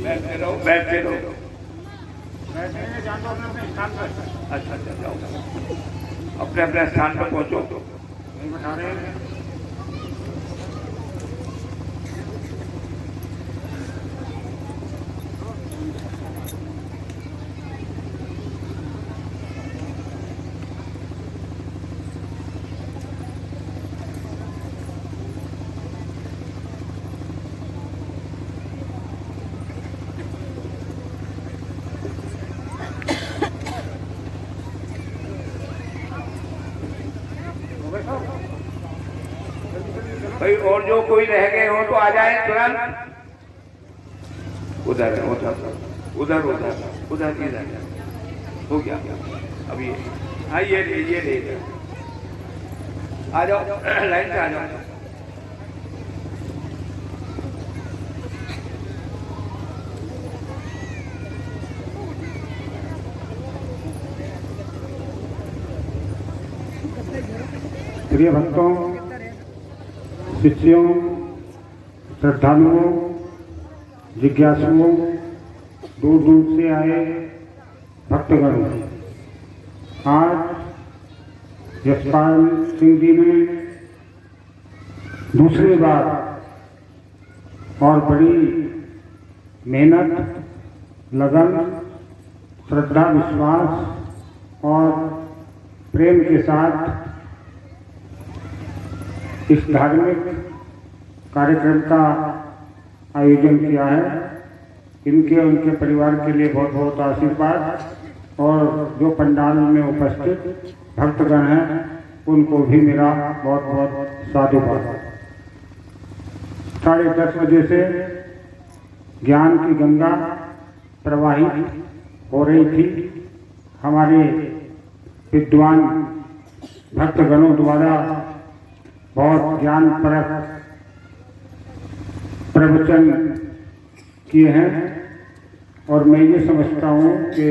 बैठते रहो बैठते रहो। बैठने जान दो अपने स्थान पर। अच्छा अच्छा जाओ, अपने अपने स्थान पर पहुंचो। नहीं बता रहे। भाई और जो कोई रह गए हो तो आ जाए तुरंत। उधर उधर उधर उधर उधर इधर हो गया अभी। हाँ ये ले आ जाओ, लाइन से आ जाओ। प्रिय भक्तों, शिष्यों, श्रद्धालुओं, जिज्ञासुओं, दूर दूर से आए भक्तगण, आज यशपाल सिंह जी ने दूसरी बार और बड़ी मेहनत, लगन, श्रद्धा, विश्वास और प्रेम के साथ इस धार्मिक कार्यक्रम का आयोजन किया है। इनके उनके परिवार के लिए बहुत बहुत आशीर्वाद और जो पंडाल में उपस्थित भक्तगण हैं उनको भी मेरा बहुत बहुत साधुवाद। 10:30 बजे से ज्ञान की गंगा प्रवाहित हो रही थी। हमारे विद्वान भक्तगणों द्वारा बहुत ज्ञान परक प्रवचन किए हैं और मैं ये समझता हूँ कि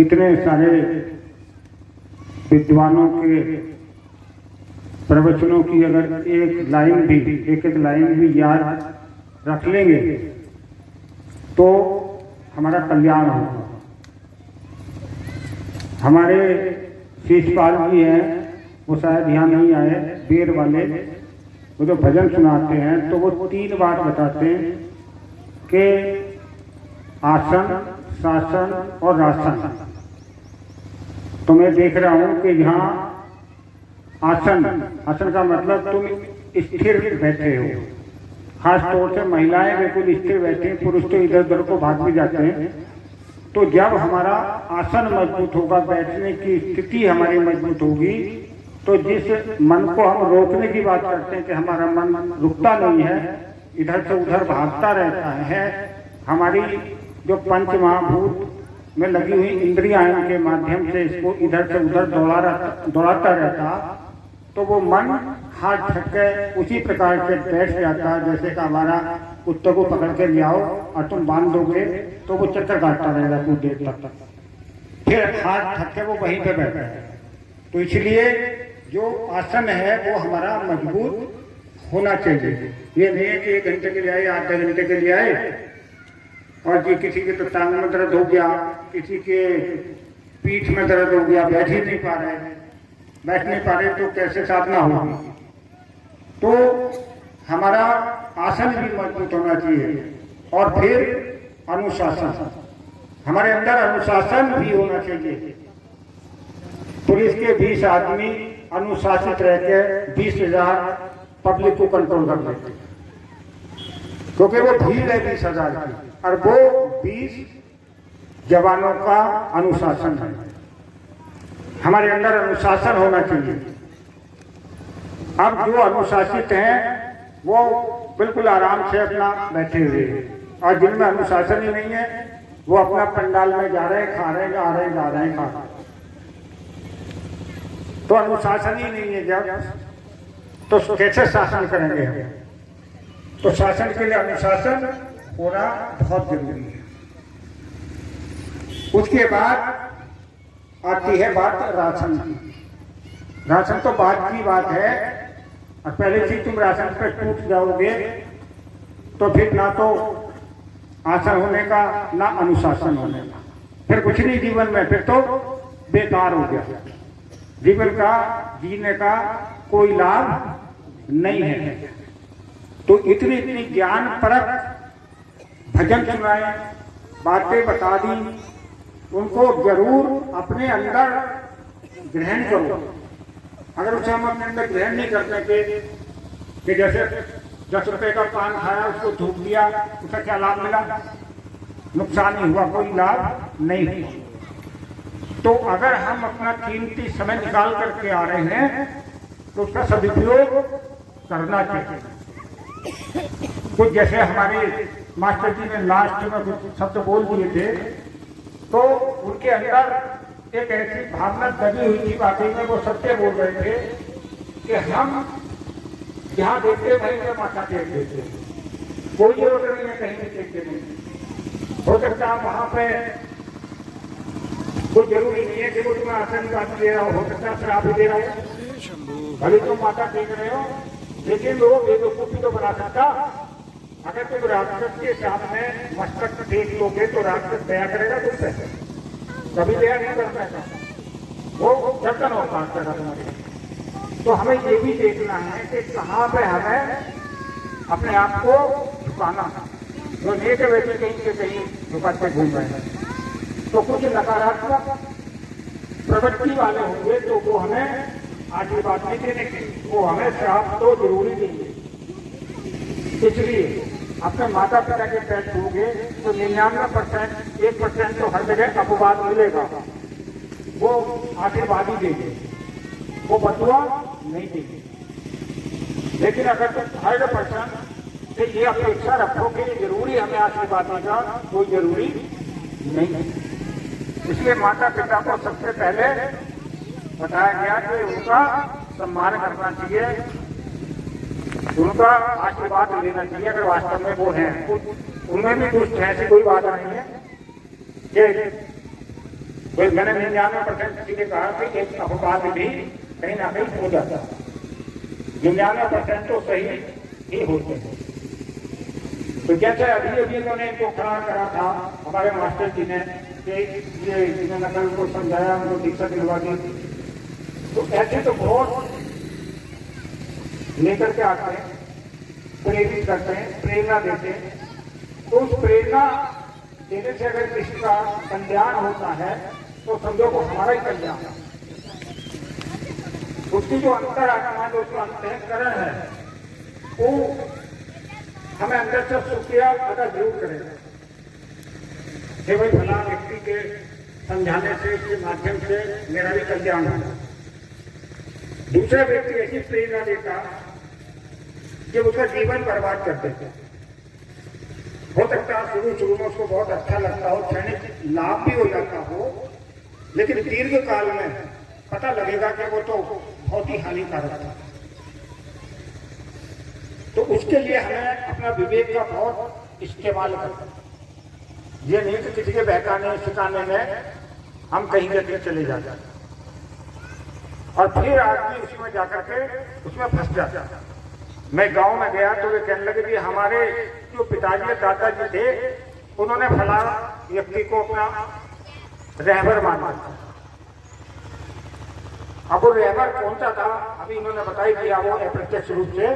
इतने सारे विद्वानों के प्रवचनों की अगर एक लाइन भी याद रख लेंगे तो हमारा कल्याण होगा। हमारे शीशपाल जी हैं, वो शायद यहाँ नहीं आए, बेर वाले, वो जो भजन सुनाते हैं तो वो 3 बात बताते हैं कि आसन, शासन और राशन। तो मैं देख रहा हूँ कि यहाँ आसन का मतलब तुम स्थिर बैठे हो। खास तौर से महिलाएं बिल्कुल स्थिर बैठे हैं, पुरुष तो इधर उधर को भाग भी जाते हैं। तो जब हमारा आसन मजबूत होगा, बैठने की स्थिति हमारी मजबूत होगी, तो जिस मन को हम रोकने की बात करते हैं कि हमारा मन रुकता नहीं है, इधर से उधर भागता रहता है, हमारी जो पंच महाभूत में लगी हुई इंद्रियां हैं उनके माध्यम से इसको इधर से उधर दौड़ाता रहता, तो वो मन हाथ थक के उसी प्रकार से बैठ जाता है जैसे कि हमारा कुत्ते को पकड़ के ले आओ और तुम बांध दोगे तो वो चक्कर काटता रहेगा कुछ देर तक, फिर हाथ थक के वो वहीं पे बैठा है। तो इसलिए जो आसन है वो हमारा मजबूत होना चाहिए। ये नहीं है कि 1 घंटे के लिए आए, आधे घंटे के लिए आए और जी किसी के तो टांग में दर्द हो गया, किसी के पीठ में दर्द हो गया, बैठ नहीं पा रहे तो कैसे साधना होगी। तो हमारा आसन भी मजबूत होना चाहिए और फिर अनुशासन, हमारे अंदर अनुशासन भी होना चाहिए। पुलिस के 20 आदमी अनुशासित रह के 20,000 पब्लिक को कंट्रोल कर लेते, क्योंकि वो भीड़ है 20,000 की और वो 20 जवानों का अनुशासन है। हमारे अंदर अनुशासन होना चाहिए। अब जो अनुशासित हैं वो बिल्कुल आराम से अपना बैठे हुए हैं और जिनमें अनुशासन ही नहीं है वो अपना पंडाल में जा रहे हैं, खा रहे हैं, जा रहे हैं, जा रहे हैं, खा रहे हैं। तो अनुशासन ही नहीं है जब, तो कैसे शासन करेंगे हम? तो शासन के लिए अनुशासन होना बहुत जरूरी है। उसके बाद आती है बात राशन की। राशन तो बाद की बात है और पहले से तुम राशन पे टूट जाओगे तो फिर ना तो आसन होने का, ना अनुशासन होने का, फिर कुछ नहीं जीवन में, फिर तो बेकार हो गया। जीवन का जीने का कोई लाभ नहीं है। तो इतनी इतनी ज्ञान परक भजन सुनाए, बातें बता दी, उनको जरूर अपने अंदर ग्रहण करो। अगर उसे हम अपने अंदर ग्रहण नहीं करने के कि जैसे 10 रुपए का पान खाया, उसको थूक दिया, उसका क्या लाभ मिला? नुकसान ही हुआ, कोई लाभ नहीं हुआ। तो अगर हम अपना कीमती समय निकाल करके आ रहे हैं तो उसका सदुपयोग करना चाहिए। कुछ जैसे हमारे मास्टर जी ने लास्ट में कुछ शब्द बोल दिए थे, तो उनके अंदर एक ऐसी भावना दबी हुई थी, वाकई में वो सत्य बोल रहे थे कि हम जहाँ देखते वहीं पे माथा टेक देते, कोई जरूरत नहीं है कहीं भी टेकते नहीं। हो सकता है वहां पे कोई जरूरी नहीं है कि वो तुम्हें आसन बात दे रहा हो सकता है शराब भी दे रहा हो, भले तुम माता टेक रहे हो, लेकिन लोग बेवकूफी तो बना सकता। अगर तुम राक्षस के सामने मस्तक टेक लोगे तो राक्षस दया करेगा तुमसे? कभी दया नहीं करता है, वो गर्दन और काट करेगा तुम्हारी। तो हमें ये भी देखना है कि कहाँ पे हमें अपने आप को झुकाना। जो नेक व्यक्ति कहीं से कहीं झुकाते घूम रहे हैं, तो कुछ नकारात्मक प्रवृत्ति वाले होंगे तो वो हमें आशीर्वाद नहीं देने के, वो हमें श्राप तो जरूरी देंगे। इसलिए अपने माता पिता के पैर छूओगे तो 99%, 1% तो हर जगह अपवाद मिलेगा, वो आशीर्वाद ही देंगे, वो बदुआ नहीं देंगे। लेकिन अगर तुम 100% से ये अपेक्षा रखो कि जरूरी हमें आशीर्वाद देगा, कोई जरूरी नहीं। इसलिए माता पिता को सबसे पहले बताया गया कि उनका सम्मान करना चाहिए, उनका आशीर्वाद लेना चाहिए अगर वास्तव में वो हैं। उनमें भी दुष्ट है, ऐसी कोई बात नहीं है कि मैंने 99% किसी ने कहा कि एक अपवाद भी कहीं ना कहीं हो जाता है, 99% तो सही ही होते हैं। तो जैसे अभी अभी इन्होंने इनको खड़ा करा था हमारे मास्टर जी ने कि ये इन्होंने कल को समझाया, उनको दीक्षा दिलवा दी, तो ऐसे तो बहुत लेकर के आते हैं, प्रेरित करते हैं, प्रेरणा देते हैं। तो उस प्रेरणा देने से अगर किसी का कल्याण होता है तो समझो वो हमारा ही कल्याण है। उसकी जो अंतर आत्मा है, जो उसका अंतःकरण है, वो हमें अंदर से शुक्रिया अदा जरूर करेगा कि भाई भला व्यक्ति के समझाने से, इसके माध्यम से मेरा भी कल्याण होगा। दूसरा व्यक्ति ऐसी प्रेरणा देता कि उसका जीवन बर्बाद कर देते। हो सकता है शुरू में उसको बहुत अच्छा लगता हो, क्षणिक लाभ भी हो जाता हो, लेकिन दीर्घ काल में पता लगेगा कि वो तो बहुत ही हानिकारक था। तो उसके लिए हमें अपना विवेक का बहुत इस्तेमाल करना। ये नहीं कि किसी के बहकाने सिखाने में हम कहीं ना कहीं चले जाते और फिर आदमी उसी में जाकर के उसमें फंस जाता। मैं गांव में गया तो वे कहने लगे कि हमारे जो पिताजी दादाजी थे उन्होंने फला व्यक्ति को अपना रहबर माना। अब वो रहबर कौन सा था अभी इन्होंने बताई दिया, वो अप्रत्यक्ष रूप से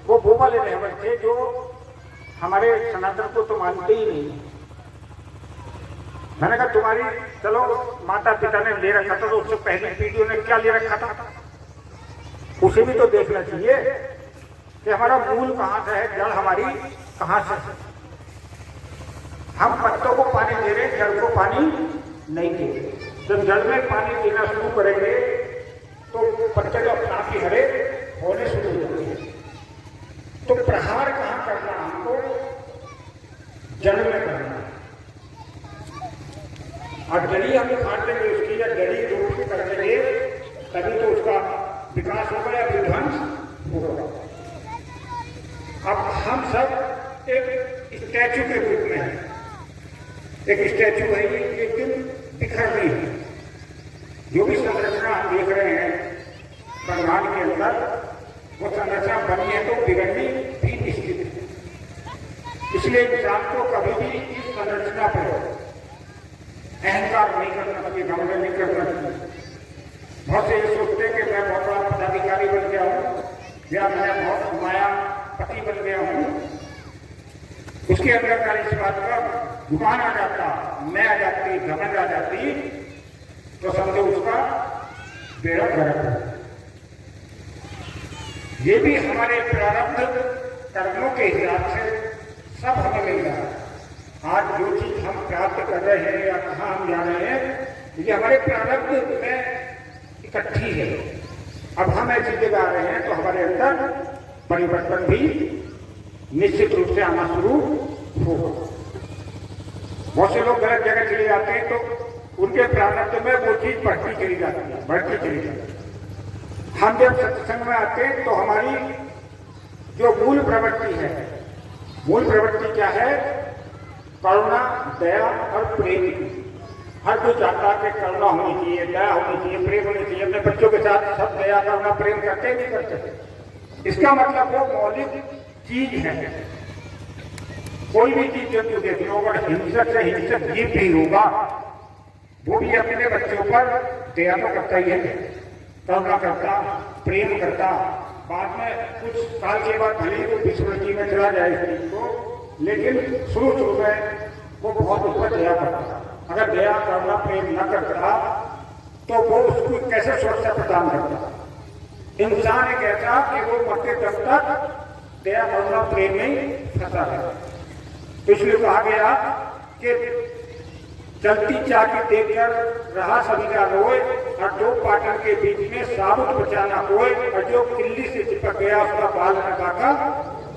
वो वाले रहबर थे जो हमारे सनातन को तो मानते ही नहीं। मैंने कहा तुम्हारी चलो माता पिता ने ले रखा था तो उससे पहली पीढ़ियों ने क्या ले रखा था, उसे भी तो देखना चाहिए कि हमारा मूल कहाँ से है, जड़ हमारी कहाँ से है। हम पत्तों को पानी दे रहे, जड़ को पानी नहीं दे रहे। जब जड़ में पानी देना शुरू करेंगे तो पत्ते तो अपने आप ही हरे होने शुरू हो जाएंगे। तो प्रहार कहाँ करना, हमको जड़ में करना है। और जड़ी हम काट देंगे उसकी, या जड़ी रूप से कर देंगे तभी तो उसका विकास होगा या विध्वंस होगा। अब हम सब एक स्टैचू के रूप में हैं। एक स्टैचू है, एक दिन बिखर रही है। जो भी संरचना हम देख रहे हैं ब्रह्मांड के अंदर, वो संरचना बनी है तो बिगड़नी भी निश्चित है। इसलिए इसलिए इंसान को कभी भी इस संरचना पर अहंकार नहीं करना चाहिए, घमंड नहीं करना चाहिए। बहुत से ये सोचते हैं कि मैं बहुत बड़ा पदाधिकारी बन गया हूँ या मैं बहुत कमाया पति बन गया हूँ, उसके अंदर का इस बात का गुमान आ जाता, मैं आ जाती, घमंड आ जाती, तो समझो उसका बेड़ा गर्क है। ये भी हमारे प्रारब्ध कर्मों के हिसाब से सब हमें मिल रहा है। आज जो चीज हम प्राप्त कर रहे हैं या कहाँ हम जा रहे हैं, ये हमारे प्रारब्ध में इकट्ठी है। अब हम ऐसी जगह आ रहे हैं तो हमारे अंदर परिवर्तन भी निश्चित रूप से आना शुरू होगा। बहुत से लोग गलत जगह चले जाते हैं तो उनके प्रारब्ध में वो चीज बढ़ती चली जाती है, बढ़ती चली जाती है। हम जब सत्संग में आते हैं तो हमारी जो मूल प्रवृत्ति है, मूल प्रवृत्ति क्या है? करुणा, दया और प्रेम। हर कोई चाहता है कि करुणा होनी चाहिए, दया होनी चाहिए, प्रेम होनी चाहिए। अपने बच्चों के साथ सब दया, करुणा, प्रेम करते नहीं करते। इसका मतलब वो मौलिक चीज है। कोई भी चीज जब देख लो, अगर हिंसक से हिंसक जीव भी होगा, वो भी अपने बच्चों पर दया तो करता ही है, करुणा करता, प्रेम करता। बाद में कुछ साल के बाद भले ही वो विस्मृति में चला जाए इस चीज को, लेकिन शुरू में वो बहुत उस पर दया करता। अगर दया, करुणा, प्रेम न करता तो वो उसको कैसे सुरक्षा प्रदान करता? इंसान एक ऐसा कि वो मरते दम तक दया, करुणा, प्रेम में फंसा है। तो इसलिए कहा गया कि चलती चाकी देखकर रहा सभी का रोए, और दो पाटन के बीच में साबुत बचाना कोई, और जो किल्ली से चिपक गया उसका बाल लगाका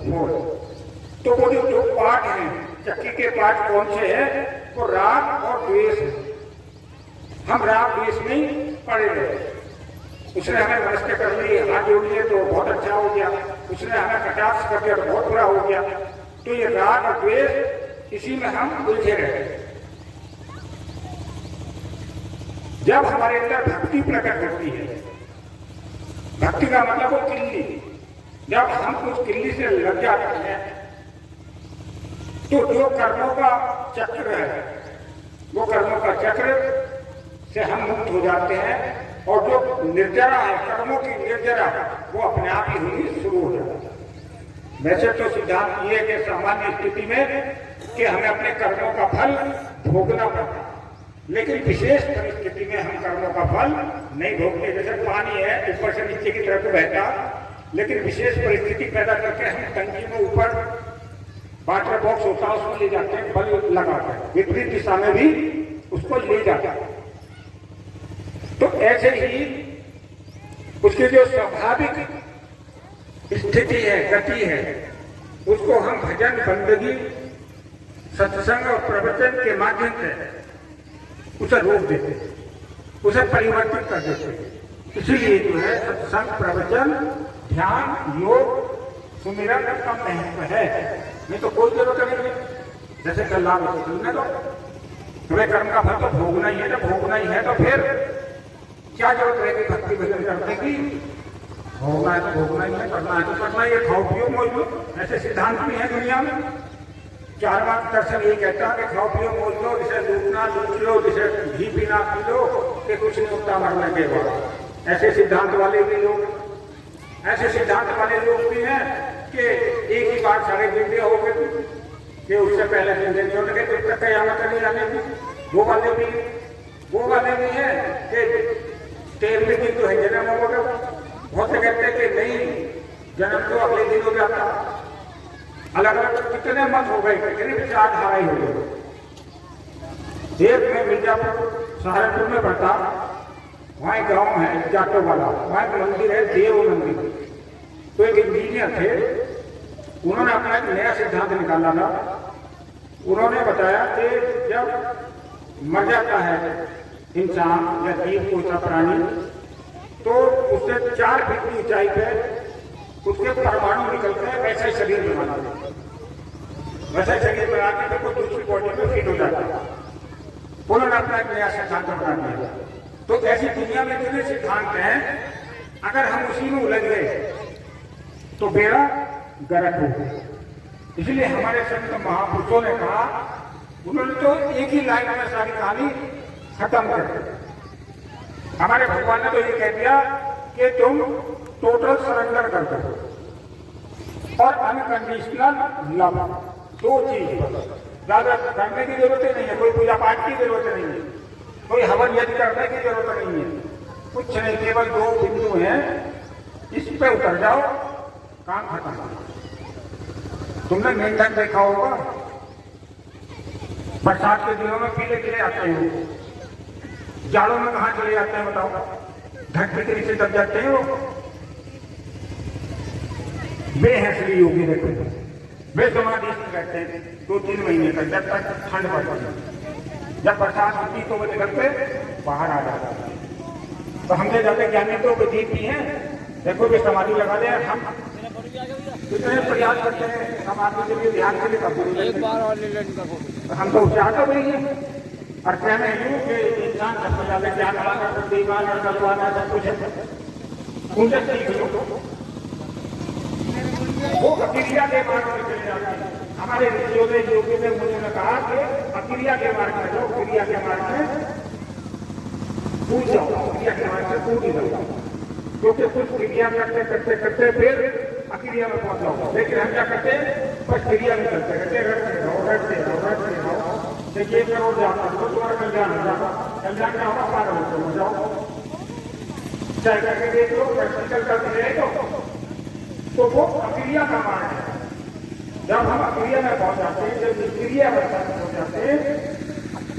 हो। तो वो जो दो पाठ हैं, चक्की के पाठ कौन से हैं? वो राग और द्वेष है। हम राग द्वेष में पड़े रहे। उसने हमें नमस्ते कर लिए, हाथ जोड़ लिए तो बहुत अच्छा हो गया, उसने हमें कटाक्ष कर दिया तो बहुत बुरा हो गया। तो ये राग और द्वेष, इसी में हम उलझे रहे। जब हमारे अंदर भक्ति प्रकट होती है, भक्ति का मतलब वो किल्ली, जब हम उस किल्ली से लग जाते हैं तो जो कर्मों का चक्र है, वो कर्मों का चक्र से हम मुक्त हो जाते हैं, और जो निर्जरा है, कर्मों की निर्जरा, वो अपने आप ही होनी शुरू हो जाती है। वैसे तो सिद्धांत ये कि सामान्य स्थिति में कि हमें अपने कर्मों का फल भोगना पड़ता है, लेकिन विशेष परिस्थिति में हम कर्मों का फल नहीं भोगते। जैसे पानी है, ऊपर से नीचे की तरफ बहता, लेकिन विशेष परिस्थिति पैदा करके हम टंकी में ऊपर वाटर बॉक्स होता है उसमें ले जाते हैं, बल लगाते हैं, विपरीत दिशा में भी उसको ले जाता है। तो ऐसे ही उसकी जो स्वाभाविक स्थिति है, गति है, उसको हम भजन, बंदगी, सत्संग और प्रवचन के माध्यम से उसे रोक देते, उसे परिवर्तित कर देते। इसीलिए जो है सत्संग, प्रवचन, ध्यान, योग, सुमिरन का महत्व है। नहीं तो कोई जरूरत नहीं है। जैसे कल आप सुनने दो, तुम्हें कर्म का फल तो भोगना ही है। जब भोगना ही है तो फिर क्या जरूरत रहेगी भक्ति भजन करने की? भोगना है तो भोगना ही है, करना है तो करना ही है। खाओ पियो मौज लो, ऐसे सिद्धांत भी है दुनिया में। चारवां दर्शन यही कहता है कि खाओ पियो मौज लो, जिसे लूटना लूट लो, जिसे घी पीना पी लो, कि कुछ नहीं होता मरने के बाद। ऐसे सिद्धांत वाले भी लोग, ऐसे सिद्धांत वाले लोग भी हैं कि एक ही बार सारे जिंदे हो गए, कि उससे पहले जिंदे नहीं हो लगे, जब तक कयामत नहीं आने की। वो वाले भी हैं कि 13वें दिन तो है जन्म होगा। बहुत से कहते हैं कि नहीं, जन्म तो अगले दिन हो जाता। अलग अलग कितने मत हो गए, कितने विचारधारा ही हो गए। एक में मिर्जापुर सहारनपुर में पड़ता, वहाँ एक गाँव है जाटो वाला, वहाँ एक मंदिर है देव मंदिर। तो एक इंजीनियर थे, उन्होंने अपना एक नया सिद्धांत निकाला था। उन्होंने बताया कि जब मर जाता है इंसान या जीव, कोई सा प्राणी, तो उससे 4 फीट की ऊंचाई पे उसके परमाणु निकलते हैं, वैसा ही शरीर बना देते, वैसा शरीर बना के कोई दूसरी बॉडी में फिट हो जाता है। उन्होंने अपना एक नया सिद्धांत बना दिया। तो ऐसी दुनिया में जितने सिद्धांत हैं, अगर हम उसी में उलझ गए तो बेड़ा गर्क हो गया। इसलिए हमारे संत महापुरुषों ने कहा, उन्होंने तो एक ही लाइन में सारी कहानी खत्म कर दी। हमारे भगवान ने तो ये कह दिया कि तुम टोटल सरेंडर कर दो और अनकंडीशनल लव, दो चीज, ज्यादा करने की जरूरत ही नहीं है, कोई पूजा पाठ की जरूरत नहीं है, कोई हवन यज्ञ करने की जरूरत नहीं है, कुछ नहीं, केवल दो बिंदु हैं, इस पे उतर जाओ, काम खत्म। तुमने मेंढक देखा होगा, बरसात के दिनों में पीले चले आते हैं, जाड़ों में कहां चले जाते हैं बताओ? धरती के नीचे दब जाते हैं वो, बेहसली होगी, देखो बेसमाधि रहते हैं 2-3 महीने तक, जब तक ठंड पड़ती है। जब बरसात होती तो वो निकल के बाहर आ जाता है। तो हमने जाके ज्ञानी तो जीत भी हैं, देखो भी समाधि लगा दे। हम कितने प्रयास करते हैं समाधि के लिए, ध्यान के लिए, एक बार और ले लेने का, हम तो उससे तो नहीं है। और कहने यूं कि इंसान सबसे ज्यादा ज्ञान वाला, दीवाना, करवाना, सब कुछ है, उनसे सीख लो। वो अक्रिया के मार्ग में चले जाते हैं। हमारे ऋषियों ने, योगी ने, मुझे ने कहा कि अक्रिया के मार्ग में जाओ, क्रिया के मार्ग में कूद जाओ, क्रिया के मार्ग से कूद ही जाओ, क्योंकि कुछ क्रिया करते करते करते फिर अक्रिया में पहुंच जाओ। लेकिन हम क्या करते हैं, बस क्रिया में करते करते रखते रहो। देखिए करोड़ जाता तो तुम्हारा कल्याण हो जाता, कल्याण क्या होगा, पार हो जाओ। चाहे करके देख लो, प्रैक्टिकल करते रहे तो वो अक्रिया का मार्ग है। जब हम अक्रिया में पहुंच जाते हैं, जब निष्क्रिय अवस्था में पहुंच जाते हैं,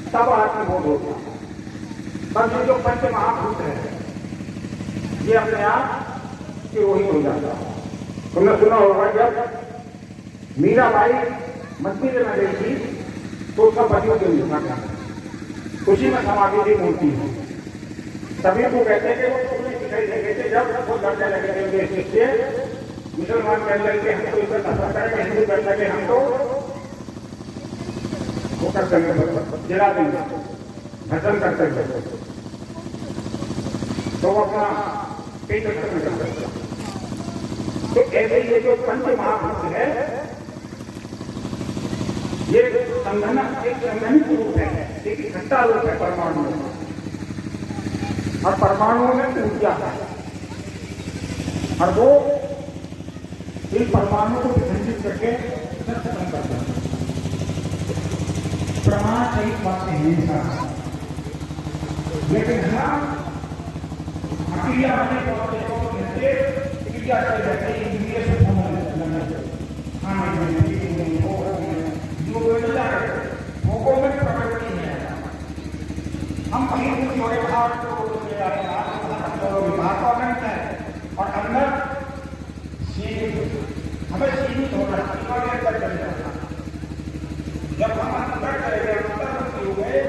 तब आत्मबोध होता है। बस ये जो पंच महाभूत है, ये अपने आप तिरोहित हो जाता है। तुमने सुना होगा, जब मीराबाई मंदिर में गई थी तो उसका पतियों के लिए उसी में समाधि की मूर्ति है। सभी को कहते हैं कि वो पूरी दिखाई दे गए थे, जब वो लड़ने लगे थे शिष्य, मुसलमान कहने लगे हम तो इसे नफरत करेंगे, हिंदू कहने लगे हम तो वो कर देंगे, जला देंगे, भजन करते हैं, तो वो अपना पेट में करते हैं। तो ऐसे ये जो पंच महाभूत है, ये संघन, एक संघनित रूप है, एक इकट्ठा रूप है परमाणु में, और परमाणुओं में ऊर्जा है, और वो इन परमाणु को विभाजित करके खत्म करता है। प्रमाण सही बात है, लेकिन हम क्रिया होने क्रिया कर जाते हैं, इंद्रिय से भोगों में प्रवृत्ति है। हम कहीं कुछ बड़े भाव को चले जाते हैं, विभाग का अनंत है, और अंदर हमें सीमित होना, अंदर चले जाना। जब हम अंदर चले गए, अंतर्मुखी हो गए,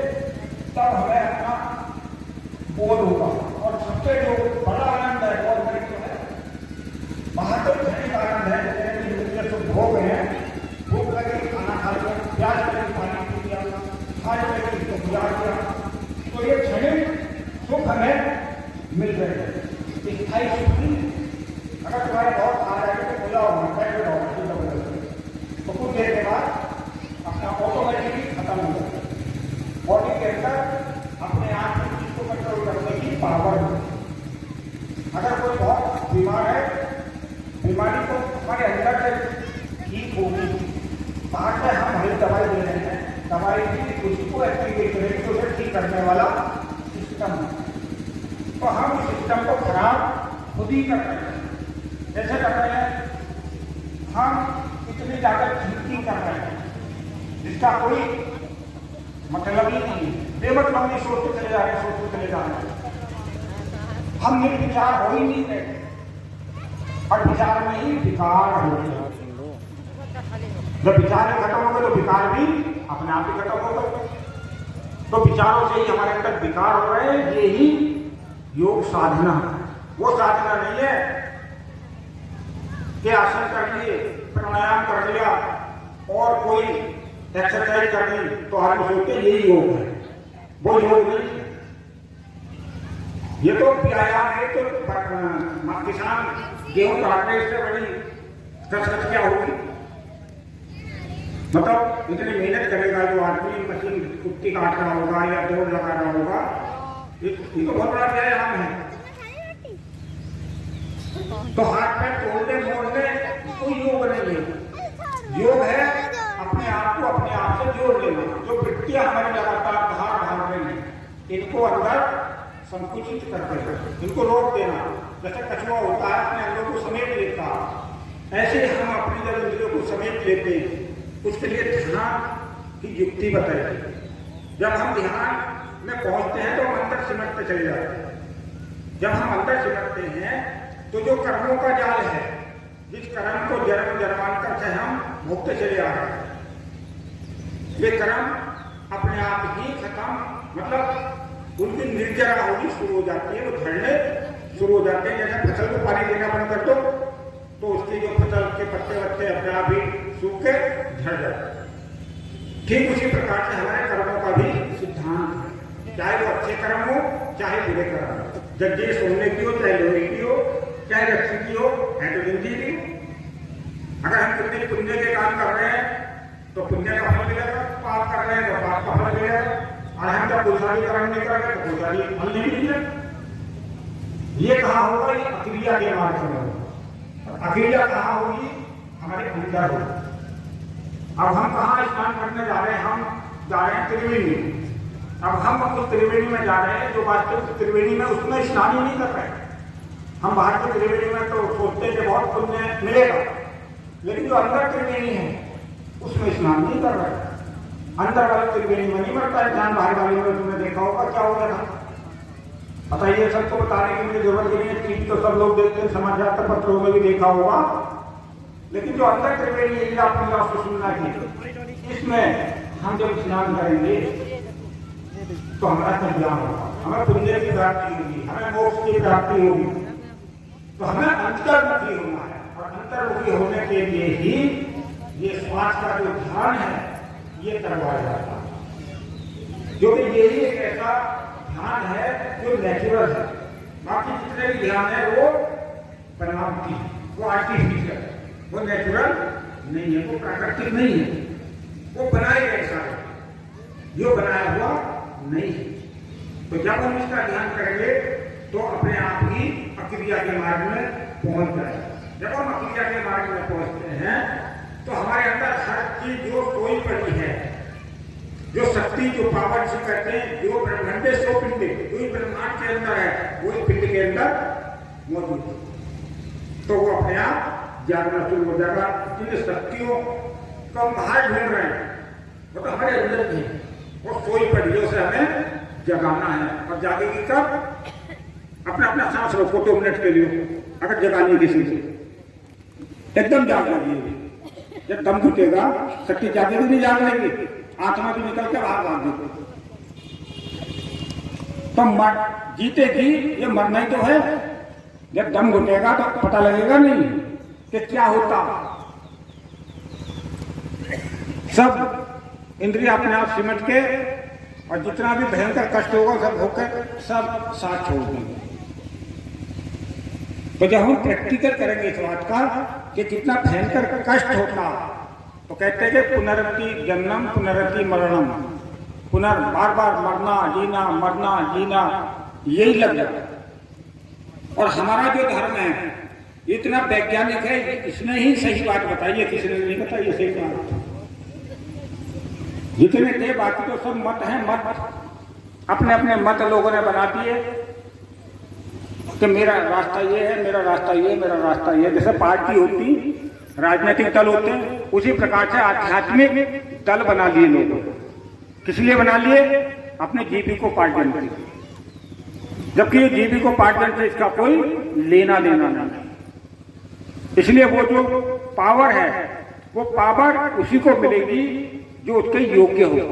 तब हमें अपना बोध होगा। और सबसे जो बड़ा आनंद है वो है, बाहर तो क्षणिक आनंद है, जो भोग है, भूख लगे खाना खा लिया, प्यास लगे पानी पी लिया, खाए लगे तो गुजार किया, तो ये क्षणिक सुख हमें मिल रहे हैं, स्थायी सुख नहीं। अगर तुम्हारे बहुत आ रहे हैं तो खुला होना चाहिए, तो कुछ देर के बाद अपना ऑटोमेटिकली खत्म हो जाता है। बॉडी के अंदर अपने आप में चीज को कंट्रोल करने की पावर है। अगर कोई बहुत बीमार है, बीमारी को हमारे अंदर से ठीक होगी, बाहर से हम हरी दवाई दे रहे हैं, दवाई की उसको एक्टिवेट करेगी तो उसे ठीक करने वाला सिस्टम है। तो हम इस सिस्टम को खराब खुद ही कर रहे हैं। कैसे कर रहे हैं? हम इतनी ज्यादा चिंता कर रहे हैं जिसका कोई मतलब ही नहीं है। बेमतलब में सोचते चले जा रहे हैं, सोचते चले जा रहे हैं। हम निर्विचार हो ही नहीं रहे, और विचार में ही विकार हो गया। जब विचार खत्म हो गए तो विकार भी अपने आप ही खत्म हो गए। तो विचारों से ही हमारे अंदर विकार हो रहे हैं। ये ही योग साधना, वो साधना नहीं है कि आसन कर लिए, प्राणायाम कर लिया और कोई एक्सरसाइज कर ली तो हम सोचते यही योग है। वो योग नहीं है, ये तो व्यायाम है। तो किसान गेहूं काटने से बड़ी कसरत क्या होगी? मतलब इतनी मेहनत करेगा जो आदमी, मशीन कुत्ती काट रहा होगा या दौड़ लगा रहा होगा, ये तो बहुत बड़ा व्यायाम है। तो हाथ पैर तोड़ने मोड़ने कोई योग नहीं है। योग है अपने आप को अपने आप से जोड़ लेना। जो वृत्तियां हमारी लगातार बाहर भाग रही हैं, इनको अंदर संकुचित कर देना, इनको रोक देना। जैसे कछुआ होता है अपने अंगों को समेट लेता, ऐसे हम अपनी जब इंद्रियों को समेट लेते हैं। उसके लिए ध्यान की युक्ति बताई। जब हम ध्यान में पहुंचते हैं तो हम अंदर सिमटते चले जाते हैं। जब हम अंदर सिमटते हैं तो जो कर्मों का जाल है, जिस कर्म को जन्म जन्मांतर से हम भोगते चले आ रहे हैं, वे कर्म अपने आप ही खत्म, मतलब उनकी निर्जरा होनी शुरू हो जाती है, वो झड़ने शुरू हो जाते हैं। जैसे फसल को पानी देना बंद कर दो तो उसकी जो फसल के पत्ते वत्ते अपने आप ही सूख के झड़ जाते हैं। ठीक उसी प्रकार से हमारे कर्मों का भी सिद्धांत है, चाहे वो अच्छे कर्म हो चाहे बुरे कर्म हो, जज्जे सोने की हो चाहे लोहे की हो चाहे रस्सी की हो, है तो जिंदगी की। अगर हम कितने पुण्य के काम कर रहे हैं तो पुण्य का फल मिलेगा, पाप कर रहे हैं तो पाप का फल मिलेगा, और हम जब पुरुषार्थी कर्म नहीं कर रहे तो पुरुषार्थी फल नहीं मिलेगा। ये कहाँ होगा? ये अक्रिया के मार्ग में होगा। अक्रिया कहाँ होगी? हमारे अंदर होगी। अब हम कहाँ स्नान करने जा रहे हैं? हम जा रहे हैं त्रिवेणी। अब हम उस त्रिवेणी में जा रहे हैं जो वास्तविक त्रिवेणी में, उसमें स्नान ही नहीं कर रहे हैं। हम बाहर की त्रिवेणी में तो सोचते हैं कि बहुत पुण्य मिलेगा, लेकिन जो अंदर त्रिवेणी है उसमें स्नान नहीं कर रहे। अंदर वाले त्रिवेणी में नहीं मरता है ध्यान, बाहर वाले में तुमने देखा होगा क्या हो गया था। पता ये सबको बताने की मुझे जरूरत नहीं है, टीवी तो सब लोग देखते हैं, समाचार पत्रों में भी देखा होगा। लेकिन जो अंदर त्रिवेणी है आपने आपको सुनना चाहिए, इसमें हम जब स्नान करेंगे तो हमारा कल्याण होगा, हमें पुण्य की प्राप्ति होगी, हमें मोक्ष की प्राप्ति होगी। तो हमें अंतर्मुखी होना है, और अंतर्मुखी होने के लिए ही ये श्वास का जो ध्यान है ये करवाया जाता है, क्योंकि यही एक ऐसा ध्यान है जो नेचुरल है। बाकी जितने भी ध्यान है वो बनावटी, वो आर्टिफिशियल, वो नेचुरल नहीं है, वो प्राकृतिक नहीं है, वो बनाए गए सारे, ये बनाया हुआ नहीं है। तो जब हम इसका ध्यान करेंगे तो अपने आप ही अक्रिया के मार्ग में पहुंच जाए। जब हम अक्रिया के मार्ग में पहुंचते हैं तो हमारे अंदर हर चीज जो कोई पड़ी है, जो शक्ति, जो पावर से कहते हैं, जो ब्रह्मांडे सो पिंडे, जो ब्रह्मांड के अंदर है वो पिंड के अंदर मौजूद है, तो वो अपने आप जागना शुरू हो जाएगा। जिन शक्तियों को हम बाहर ढूंढ रहे हैं वो तो हमारे अंदर ही है, वो सोई पड़ी है, उसे हमें जगाना है। और जागेगी कब? अपना अपना सांस रोको 2 मिनट के लिए। अगर जगानी किसी से एकदम जाग लगी, जब दम घुटेगा शक्ति जागेगी नहीं, जागने की आत्मा भी निकल के बाहर भाग देगी। तो मर जीते जी ये मरना ही तो है। जब दम घुटेगा तो पता लगेगा नहीं कि क्या होता। सब इंद्रिय अपने आप सिमट के, और जितना भी भयंकर कष्ट होगा सब होकर सब साथ छोड़ देंगे। तो जब हम प्रैक्टिकल करेंगे इस बात का कि कितना भयंकर कष्ट होता, तो कहते हैं कि पुनरपि जन्म पुनरपि मरणम, बार बार मरना जीना मरना जीना यही लग जाता है। और हमारा जो धर्म है इतना वैज्ञानिक है, इसने ही सही बात बताई है, किसी ने नहीं बताई सही बात। जितने थे बाकी तो सब मत हैं, मत अपने अपने मत लोगों ने बना दिए कि मेरा रास्ता ये है, मेरा रास्ता ये, मेरा रास्ता ये। जैसे पार्टी होती, राजनीतिक दल होते हैं, उसी प्रकार से आध्यात्मिक दल बना लिए लोगों। किस लिए बना लिए? अपने जीविकोपार्जन के लिए, जबकि ये जीविकोपार्जन से इसका कोई लेना देना नहीं। इसलिए वो जो पावर है वो पावर उसी को मिलेगी जो उसके योग्य होगा।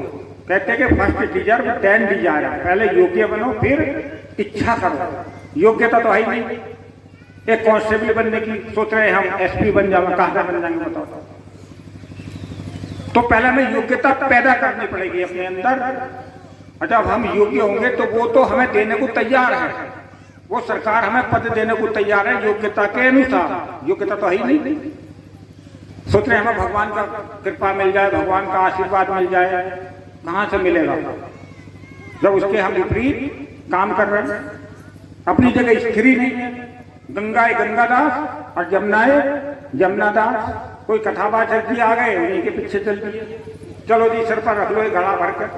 कहते हैं कि फर्स्ट डिजर्व देन डिजायर, पहले योग्य बनो फिर इच्छा करो। योग्यता तो है ही नहीं। एक कांस्टेबल बनने की सोच रहे हैं हम, एसपी बन जाएंगे, कहाँ बन जाएंगे बताओ। तो पहले हमें योग्यता पैदा करनी पड़ेगी अपने अंदर, और जब हम योग्य होंगे तो वो तो हमें देने को तैयार है, वो सरकार हमें पद देने को तैयार है योग्यता के अनुसार। योग्यता तो है ही नहीं। सोच रहे हमें भगवान का कृपा मिल जाए, भगवान का आशीर्वाद मिल जाए, कहाँ से मिलेगा जब उसके हम विपरीत काम कर रहे हैं। अपनी जगह स्थिर नहीं है। गंगाए गंगादास और जमुनाए जमुनादास। कोई कथावाचक चलती आ गए, उन्हीं के पीछे चल दिए। चलो जी सिर पर रख लो घड़ा भर कर,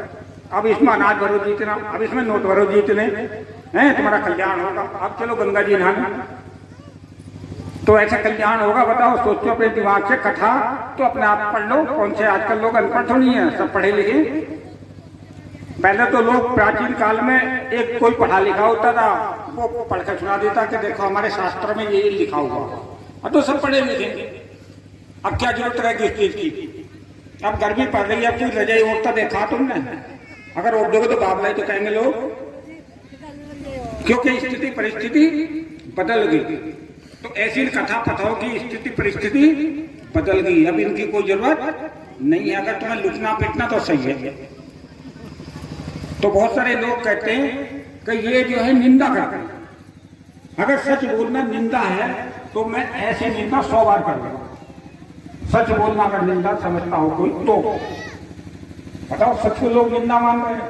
अब इसमें अनाज भरो जी इतना, अब इसमें नोट भरो जी इतने हैं, तुम्हारा कल्याण होगा। अब चलो गंगा जी नहाने, तो ऐसा कल्याण होगा? बताओ, सोचो अपने दिमाग से। कथा तो अपने आप पढ़ लो। कौन से आजकल लोग अनपढ़ तो नहीं है, सब पढ़े लिखे। पहले तो लोग प्राचीन काल में एक कोई पढ़ा लिखा होता था, वो पढ़ कर सुना देता कि देखो हमारे शास्त्र में ये लिखा हुआ, अब तो सब पढ़े लिखे। अब क्या जरूरत रहेगी इस चीज की? अब गर्मी पड़ रही है, अब कोई रजाई ओढ़ता देखा तुमने? अगर ओढ़ दोगे तो बाबलाई तो कहेंगे लोग, क्योंकि स्थिति परिस्थिति बदल गई। तो ऐसी कथा कथाओं की स्थिति परिस्थिति बदल गई, अब इनकी कोई जरूरत नहीं है। अगर तुम्हें लुटना पिटना तो सही है। तो बहुत सारे लोग कहते हैं कि ये जो है निंदा करते हैं। अगर सच बोलना निंदा है तो मैं ऐसी निंदा 100 बार कर दूंगा। सच बोलना अगर निंदा समझता हो कोई तो बताओ, सच को लोग निंदा मान रहे हैं।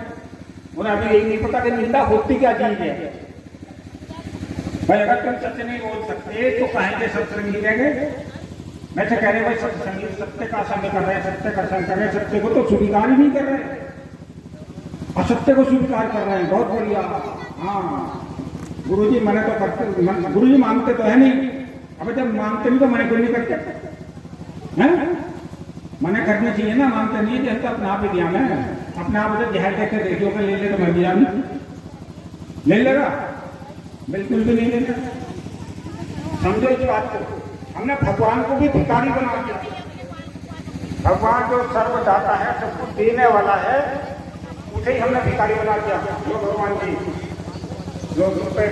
उन्हें अभी यही नहीं पता कि निंदा होती क्या चीज है। भाई अगर तुम सत्य नहीं बोल सकते तो कहेंगे सत्संगी रहेंगे। मैं तो कह रहे भाई सत्संगी सत्य का संग कर रहे हैं, सत्य का संग कर रहे हैं, सत्य को तो स्वीकार ही नहीं कर रहे हैं, असत्य को स्वीकार कर रहे हैं। बहुत बढ़िया। हाँ गुरुजी मने तो करते, गुरुजी मानते तो है नहीं। अब जब मानते नहीं तो मने क्यों नहीं करते हैं? मने करनी चाहिए ना, मानते नहीं है तो अपने आप ही दिया। मैं अपने आप उधर जहर देखे देखियो कि ले ले तो मैं दिया नहीं ले लेगा, बिल्कुल भी नहीं लेगा। समझो इस बात को। हमने भगवान को भी भिखारी बना दिया। भगवान जो सर्वदाता है, सब कुछ देने वाला है, उसे ही हमने भिखारी बना दिया। जो भगवान जी जो रुपये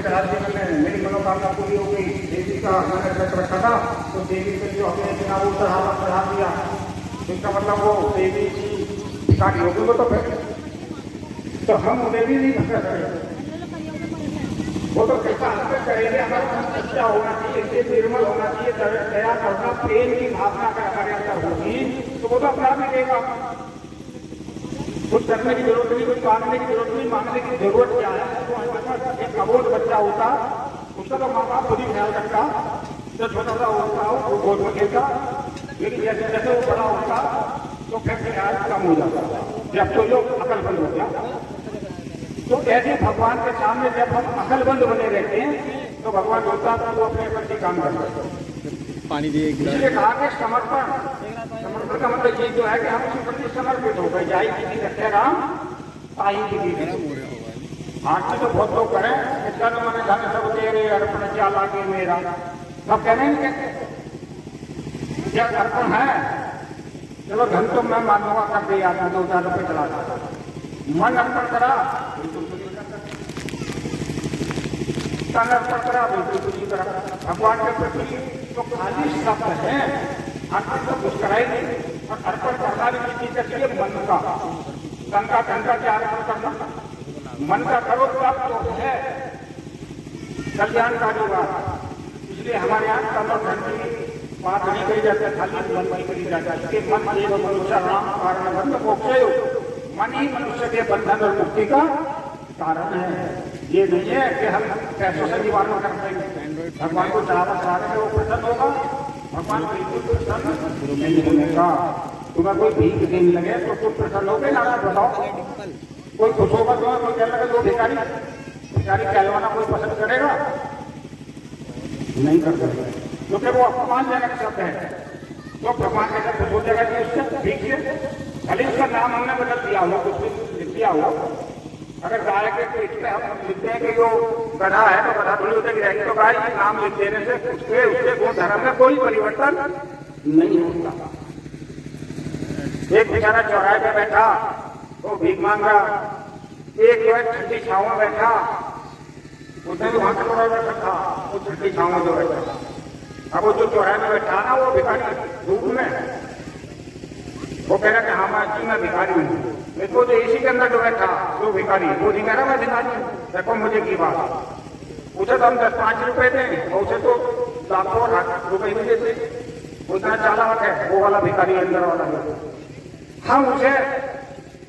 चढ़ा दिए मैंने, मेरी मनोकामना पूरी हो गई। देवी का मैंने व्रत रखा था तो देवी के जो अपने बिना वो चढ़ा दिया, इसका मतलब वो देवी की भिखारी हो गई। वो तो फिर तो हम उन्हें भी नहीं भक्का करेंगे, वो तो कृपा हमें करेंगे। हमारा मन सच्चा होना चाहिए, निर्मल होना चाहिए, दया करना, प्रेम की भावना का हमारे अंदर होगी तो वो तो अपना भी देगा। कुछ करने की जरूरत नहीं, कुछ मांगने की जरूरत नहीं। मांगने की जरूरत क्या है? तो एक अबोध बच्चा होता, उसका तो माँ बाप खुद ही ख्याल रखता। जब छोटा सा होता हो वो गोद में खेलता, लेकिन जैसे जैसे वो बड़ा होता तो फिर ख्याल कम हो जाता, जब तो लोग अकलमंद हो गया। तो ऐसे भगवान के सामने जब हम अकलमंद बने रहते हैं तो भगवान होता था वो अपने प्रति काम करता है। पानी दिए, इसलिए कहा कि समर्पण का मतलब ये जो है कि हम उसी प्रति समर्पित हो गए। जाई की रखे राम आई की। आज में तो बहुत लोग करें इतना तो मैंने धन सब तेरे अर्पण क्या लागे मेरा, सब कह रहे हैं क्या अर्पण है? चलो धन तो मैं मानूंगा कर दे यार, 2000 रुपये चला था, मन अर्पण करा तन अर्पण करा, बिल्कुल कुछ नहीं करा। भगवान के प्रति तो खाली शब्द है, अर्पण तो कुछ करा ही नहीं। और अर्पण करना भी किसी चाहिए मन का, तन का धन का क्या अर्पण करना? मन का करो तब तो है कल्याणकारी बात। इसलिए हमारे यहाँ तन और धन की बात नहीं कही जाती, खाली मन की कही जाती है। मन देव मनुष्य राम कारण बंध मोक्ष, मन ही मनुष्य के बंधन और मुक्ति का कारण है। ये नहीं है कि हम पैसों से निवारण कर देंगे। भगवान को चढ़ाने में वो प्रसन्न होगा, भगवान बिल्कुल प्रसन्न नहीं होगा। तुम्हें कोई भीख देने लगे तो तुम प्रसन्न हो गए ना? बताओ, कोई खुश होगा तो कोई कहने लगे लो भिखारी भिखारी कहलवाना कोई पसंद करेगा? नहीं कर सकते, क्योंकि वो अपमानजनक शब्द है। तो भगवान कैसे खुश हो जाएगा कि उससे भीख से? भले उसका नाम हमने बदल दिया हो, कुछ भी लिख दिया हो। अगर गाय के पेट पे हम लिखते हैं कि वो गधा है तो गधा थोड़ी होते रहेगी, तो गाय के नाम लिख देने से उसके गुण धर्म में कोई परिवर्तन नहीं होता। एक बेचारा चौराहे पे बैठा वो भीख मांग रहा, एक जो है ठंडी छाव में बैठा, उसने भी वहां चौराहे में बैठा, वो ठंडी छाव में जो बैठा। अब वो जो चौराहे में बैठा ना वो भिखारी धूप में, वो कह रहा कि हाँ जी मैं भिखारी हूँ। देखो जो इसी के अंदर जो बैठा वो भिखारी, वो नहीं कह रहा मैं भिखारी हूँ। देखो मुझे की बात, उसे तो हम 10-5 रुपए दें, उसे तो लाखों रुपए नहीं देते। उतना चालाक है वो वाला भिखारी अंदर वाला। हम उसे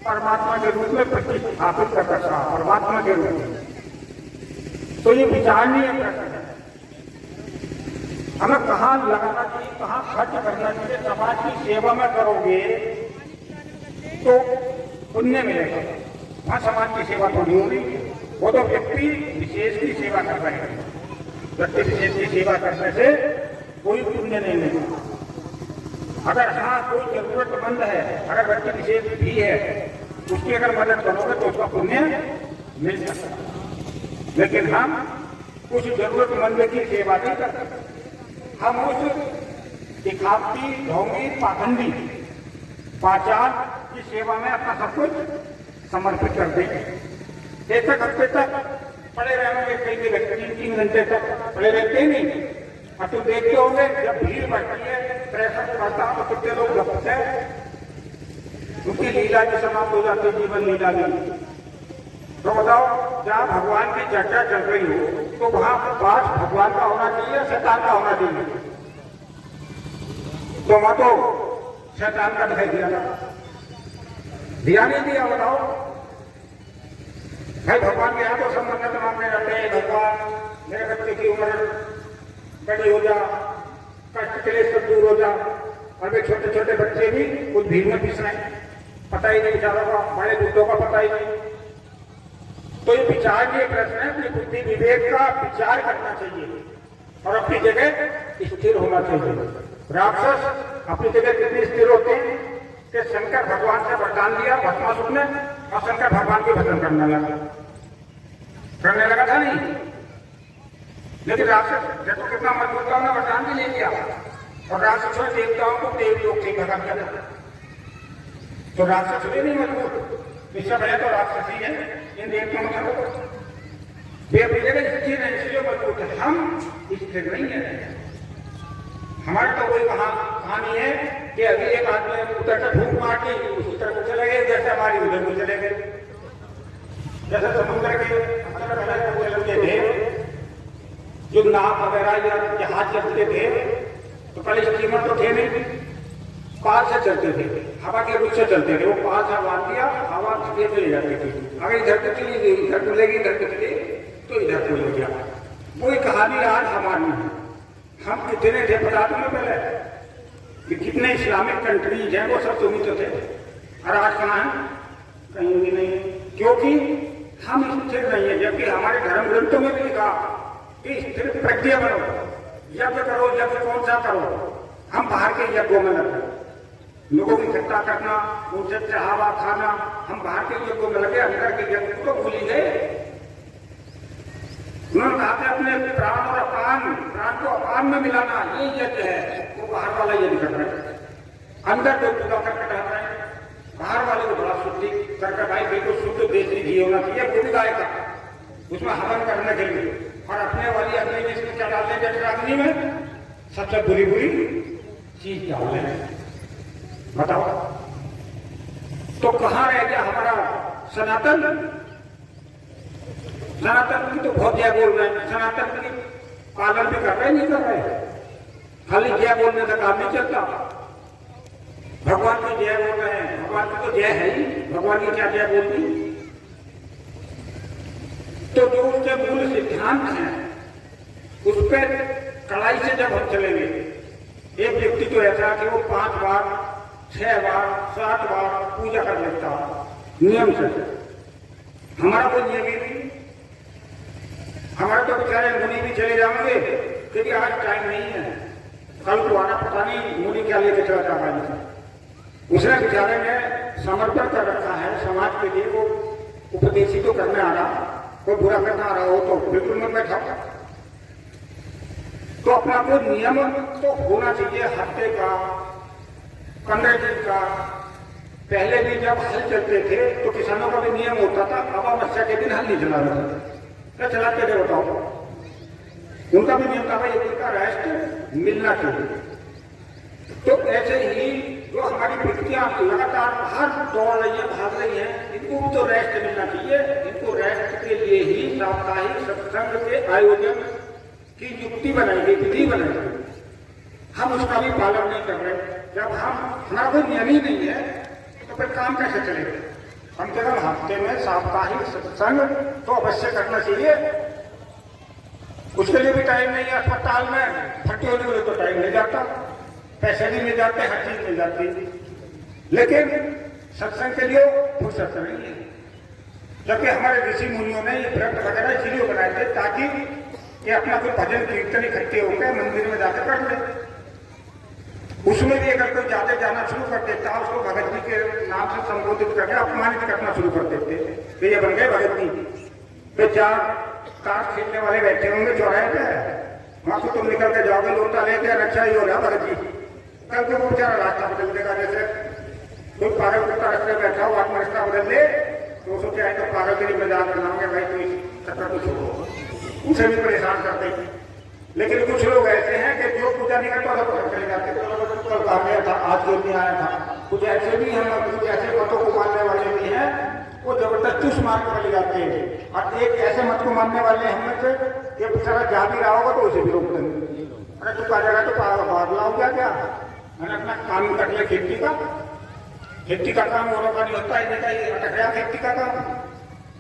परमात्मा के रूप में प्रतिस्थापित कर सकता, परमात्मा के रूप में। तो ये विचारणीय प्रश्न है, हमें कहाँ लगाना चाहिए, कहाँ खर्च करना चाहिए। समाज की सेवा में करोगे तो पुण्य मिलेगा, वहां समाज की सेवा थोड़ी होगी। वो तो व्यक्ति विशेष की सेवा कर रहे हैं, व्यक्ति विशेष की सेवा करने से कोई पुण्य नहीं मिलेगा। अगर हाँ कोई जरूरतमंद है, अगर व्यक्ति विशेष भी है, उसकी अगर मदद करोगे तो उसका पुण्य मिल सकता है। लेकिन हम कुछ जरूरतमंद की सेवा नहीं कर सकते। हम उस दिखावटी, ढोंगी, पाखंडी, पाचार की सेवा में अपना सब कुछ समर्पित कर देंगे। एक हफ्ते तक पड़े रहेंगे, कई व्यक्ति 3 घंटे तक पड़े रहते ही नहीं। और तुम देखते होंगे जब भीड़ बढ़ती है, ट्रैफिक बढ़ता तो कितने लोग लगते हैं, उनकी लीला भी समाप्त हो जाती है, जीवन लीला भी। तो बताओ, जहाँ भगवान की चर्चा चल रही हो तो वहां पास भगवान का होना चाहिए, शैतान का होना चाहिए? तो वहां तो शैतान का दिखाई दिया था, दिया नहीं दिया? बताओ भाई, भगवान के यहाँ तो सब मन्नत मांगने जाते हैं, भगवान मेरे बच्चे की उम्र बड़ी हो जा, कष्ट के लिए सब दूर हो जा। और वे छोटे छोटे बच्चे भी कुछ भीड़ में पिस रहे हैं, पता ही नहीं बेचारों का, बड़े बुद्धों का पता ही नहीं। तो ये विचार के प्रश्न है कि बुद्धि विवेक का विचार करना चाहिए और अपनी जगह स्थिर होना चाहिए। राक्षस अपनी जगह कितने स्थिर होते हैं कि शंकर भगवान से वरदान दिया भस्मासुर ने, और शंकर भगवान की भजन करने लगा था नहीं। लेकिन राक्षस देखो कितना मजबूत था, उन्हें वरदान भी ले लिया और राक्षसों ने देवताओं को देवलोक से भगा दिया। तो राक्षस भी नहीं मजबूत, विषय है तो राक्षस ही है। इन देवताओं में वे अपनी जगह स्थिर है, इसलिए मजबूत है। हम स्थिर नहीं है। हमारी तो वही कहानी है कि अभी एक आदमी उधर से फूंक मार के उस उत्तर को चले गए, जैसे हमारी उधर को चले गए। जैसे समुद्र के अंदर लगे थे जो नाव वगैरह या जहाज चलते थे, तो पहले स्टीमर तो थे नहीं, पाल से चलते थे, हवा के रुख से चलते थे। वो पाल से हवा दिया, हवा धीरे चली जाती थी। अगर इधर को चली गई, इधर को लेगी, इधर को चली तो इधर को ले गया। वही कहानी आज हमारी है। हम कितने थे पता तुम्हें पहले कि कितने इस्लामिक कंट्रीज हैं, वो सब सुनी तो थे। और आज कहाँ है? कहीं भी नहीं, क्योंकि हम स्थिर नहीं है। जबकि हमारे धर्म ग्रंथों में भी लिखा कि स्थिर प्रज्ञा बनो, यज्ञ करो, यज्ञ कौन सा करो। हम बाहर के यज्ञों में लगे, लोगों की इकट्ठा करना, उनसे चढ़ावा खाना, हम बाहर के यज्ञों में लगे, अंदर के यज्ञ को भूल ही गए। उन्होंने कहा था अपने प्राण और प्राण को अपान में मिलाना, ये यज्ञ है। वो बाहर वाला यज्ञ कर रहे हैं, अंदर जो पूजा करके रह रहे हैं। बाहर वाले को बड़ा शुद्धि करके, भाई बिल्कुल शुद्ध देसी घी होना चाहिए, वो भी गाय का, उसमें हवन करने के लिए। और अपने वाली अग्नि में इसमें क्या डालने के अग्नि में सबसे बुरी बुरी चीज डाल रहे हैं। बताओ, तो कहाँ रह गया हमारा सनातन? सनातन की तो बहुत जय बोल रहे हैं, सनातन की पालन भी कर रहे नहीं कर रहे, खाली जय बोलने का काम नहीं चलता। भगवान की जय बोल रहे हैं, भगवान की तो जय है ही, भगवान की क्या जय बोलती? तो जो उसके मूल सिद्धांत हैं उस पर कड़ाई से जब हम चलेंगे, एक व्यक्ति तो ऐसा कि वो 5 बार 6 बार 7 बार पूजा कर लेता नियम से, हमारा कोई नियम ही नहीं। हमारे तो बेचारे मुनि भी चले जाएंगे क्योंकि आज टाइम नहीं है, कल दोबारा पता नहीं मुनि क्या लेके चला जाएगा। उसने बेचारे ने समर्पण कर रखा है समाज के लिए, वो उपदेशी तो करने आ रहा, कोई बुरा करना आ रहा हो तो बिल्कुल में बैठा। तो अपना कोई नियम तो होना चाहिए, हफ्ते का 15 दिन का। पहले भी जब हल चलते थे तो किसानों का भी नियम होता था, अमावस्या के दिन हल नहीं चला रहा था, क्या चलाते थे बताओ? उनका भी नियम था भाई एक दिन का रेस्ट मिलना चाहिए। तो ऐसे ही जो हमारी वृत्तियां लगातार बाहर दौड़ रही है, भाग रही है, इनको भी तो रेस्ट मिलना चाहिए। इनको रेस्ट के लिए ही साप्ताहिक सत्संग के आयोजन की युक्ति बनाई गई, विधि बनाई गई। हम उसका भी पालन नहीं कर रहे। जब हमारा कोई नियम ही नहीं है तो फिर काम कैसे चलेगा? कम से कम हफ्ते में साप्ताहिक सत्संग तो अवश्य करना चाहिए। उसके लिए भी टाइम नहीं है। अस्पताल में भर्ती होने के लिए तो टाइम नहीं जाता, पैसे भी मिल जाते, हर चीज मिल जाती, लेकिन सत्संग के लिए फुर्सत नहीं है। जबकि हमारे ऋषि मुनियों ने ये व्रत वगैरह इसीलिए बनाए थे ताकि ये अपना कोई भजन कीर्तन इकट्ठे होकर मंदिर में जाकर कर ले। उसमें भी अगर कोई ज्यादा जाना शुरू कर देता, उसको भगत जी के नाम से संबोधित करके अपमानित करना शुरू कर देते, तो ये बन गए भगत जी। तो चार कार खेलने वाले बैठे होंगे चौराहे पे, वहां से तुम निकल के जाओगे, लोटा लेके रक्षा ही हो रहा भगत जी। कल को वो बेचारा रास्ता बदल देगा। जैसे कोई पागल कुत्ता रस्ते बैठा हो, आत्मा रास्ता बदल ले तो सोचे आए तो पागलगिरी मजाक बनाओगे भाई, तो इस चक्कर को छोड़ो, उसे भी परेशान करते। लेकिन कुछ लोग ऐसे हैं कि जो पूजा नहीं करता तो चले जाते। कल कहा गया था, आज जो नहीं आया था। कुछ ऐसे भी हैं, कुछ ऐसे मतों को मानने वाले भी हैं, वो जबरदस्ती उस मार्ग पर ले जाते हैं। और एक ऐसे मत को मानने वाले हम में से ये बेचारा जा भी रहा होगा तो उसे भी रोक देंगे। अरे तू कहा जाएगा तो बादला हो क्या? मैंने अपना काम कर लिया खेती का। खेती का काम औरों का नहीं होता है, नहीं चाहिए अटक गया खेती का काम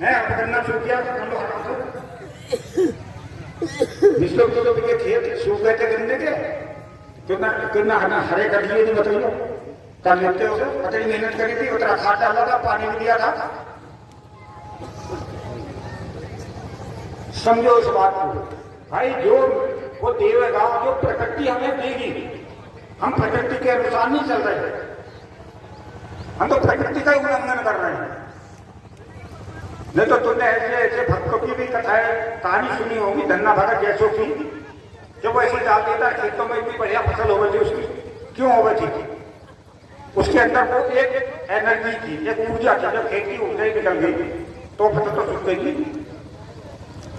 है। अब करना शुरू किया तो कर लो आराम से। जिस लोग तो खेत सूख गए थे गन्ने के, कितना हरे कर लिए नहीं बताइए, कर लेते हो सर। पता ही मेहनत करी थी, उतना खाद डाला था, पानी भी दिया था। समझो इस बात को भाई, जो वो देवेगा, जो प्रकृति हमें देगी, हम प्रकृति के अनुसार नहीं चल रहे, हम तो प्रकृति का उल्लंघन कर रहे हैं। नहीं तो तुमने ऐसे ऐसे भक्तों की भी कथाएं कहानी सुनी होगी, धन्ना भगत जैसों की, जब वो ऐसे डाल देता खेतों में इतनी बढ़िया फसल हो गई थी उसकी। क्यों हो गई थी? उसके अंदर वो एक एनर्जी थी, एक ऊर्जा थी। जब खेती ऊर्जा ही निकल गई तो फसल तो सूख गई।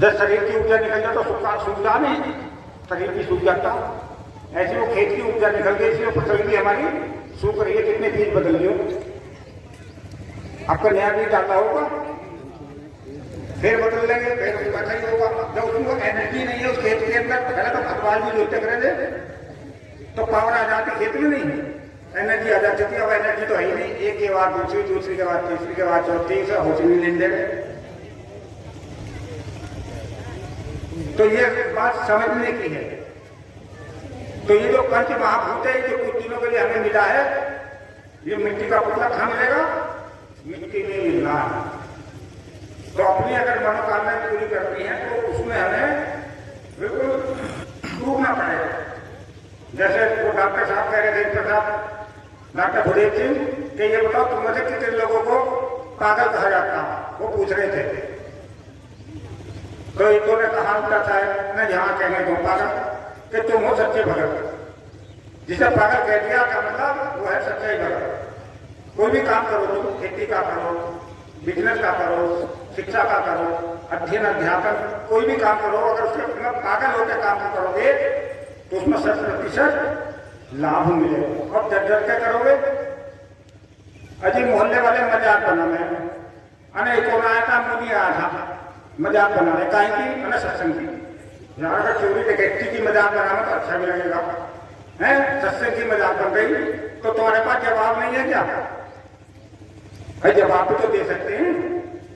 जब शरीर की ऊर्जा निकल जाए तो सूख जा नहीं, शरीर भी सूख जाता। ऐसी वो खेत की ऊर्जा निकल गई, इसलिए फसल भी हमारी सूख रही है। कितने बीज बदल लियो, आपका नया बीज डालना होगा, फिर बदल लेंगे, फिर उसका सही होगा। जब उसको एनर्जी नहीं है उस खेत के अंदर, पहले तो भगवान भी जोते करेंगे तो पावर आ जाती, खेत में नहीं एनर्जी आ जाती थी। अब एनर्जी तो है ही नहीं, एक के बाद दूसरी, दूसरी के बाद तीसरी के बाद चौथी से होती नहीं लेन देंगे। तो ये बात समझने की है। तो ये जो पंच महाभूत है, जो कुछ दिनों के लिए हमें मिला है, ये मिट्टी का पुतला कहाँ मिलेगा? मिट्टी में मिलना है। तो अपनी अगर मनोकामना पूरी करनी है तो उसमें हमें बिल्कुल डूबना पड़ेगा। जैसे वो डॉक्टर साहब कह रहे थे, डॉक्टर भुदेव सिंह, कि ये बताओ तुम में से कितने लोगों को पागल कहा जाता? वो पूछ रहे थे। तो एक दो ने कहा था, मैं यहाँ कहने दो पागल कि तुम हो सच्चे भगत। जिसे पागल कह दिया का मतलब वो है सच्चाई भगत। कोई भी काम करो, तुम खेती का करो, बिजनेस का करो, शिक्षा का करो, अध्ययन अध्यापन, कोई भी काम करो, अगर उसके पागल होकर काम करोगे तो उसमें 100% लाभ मिलेगा। और डर के करोगे, अजी मोहल्ले वाले मजाक बना में अने कौन आया था, मुझे आया था मजाक बना रहे काहे की, मैंने सत्संग की। यहाँ का चोरी डकैती की मजाक बनाना तो अच्छा भी लगेगा, है सत्संग की मजाक बन गई तो तुम्हारे पास जवाब नहीं है क्या? भाई जवाब भी तो दे सकते हैं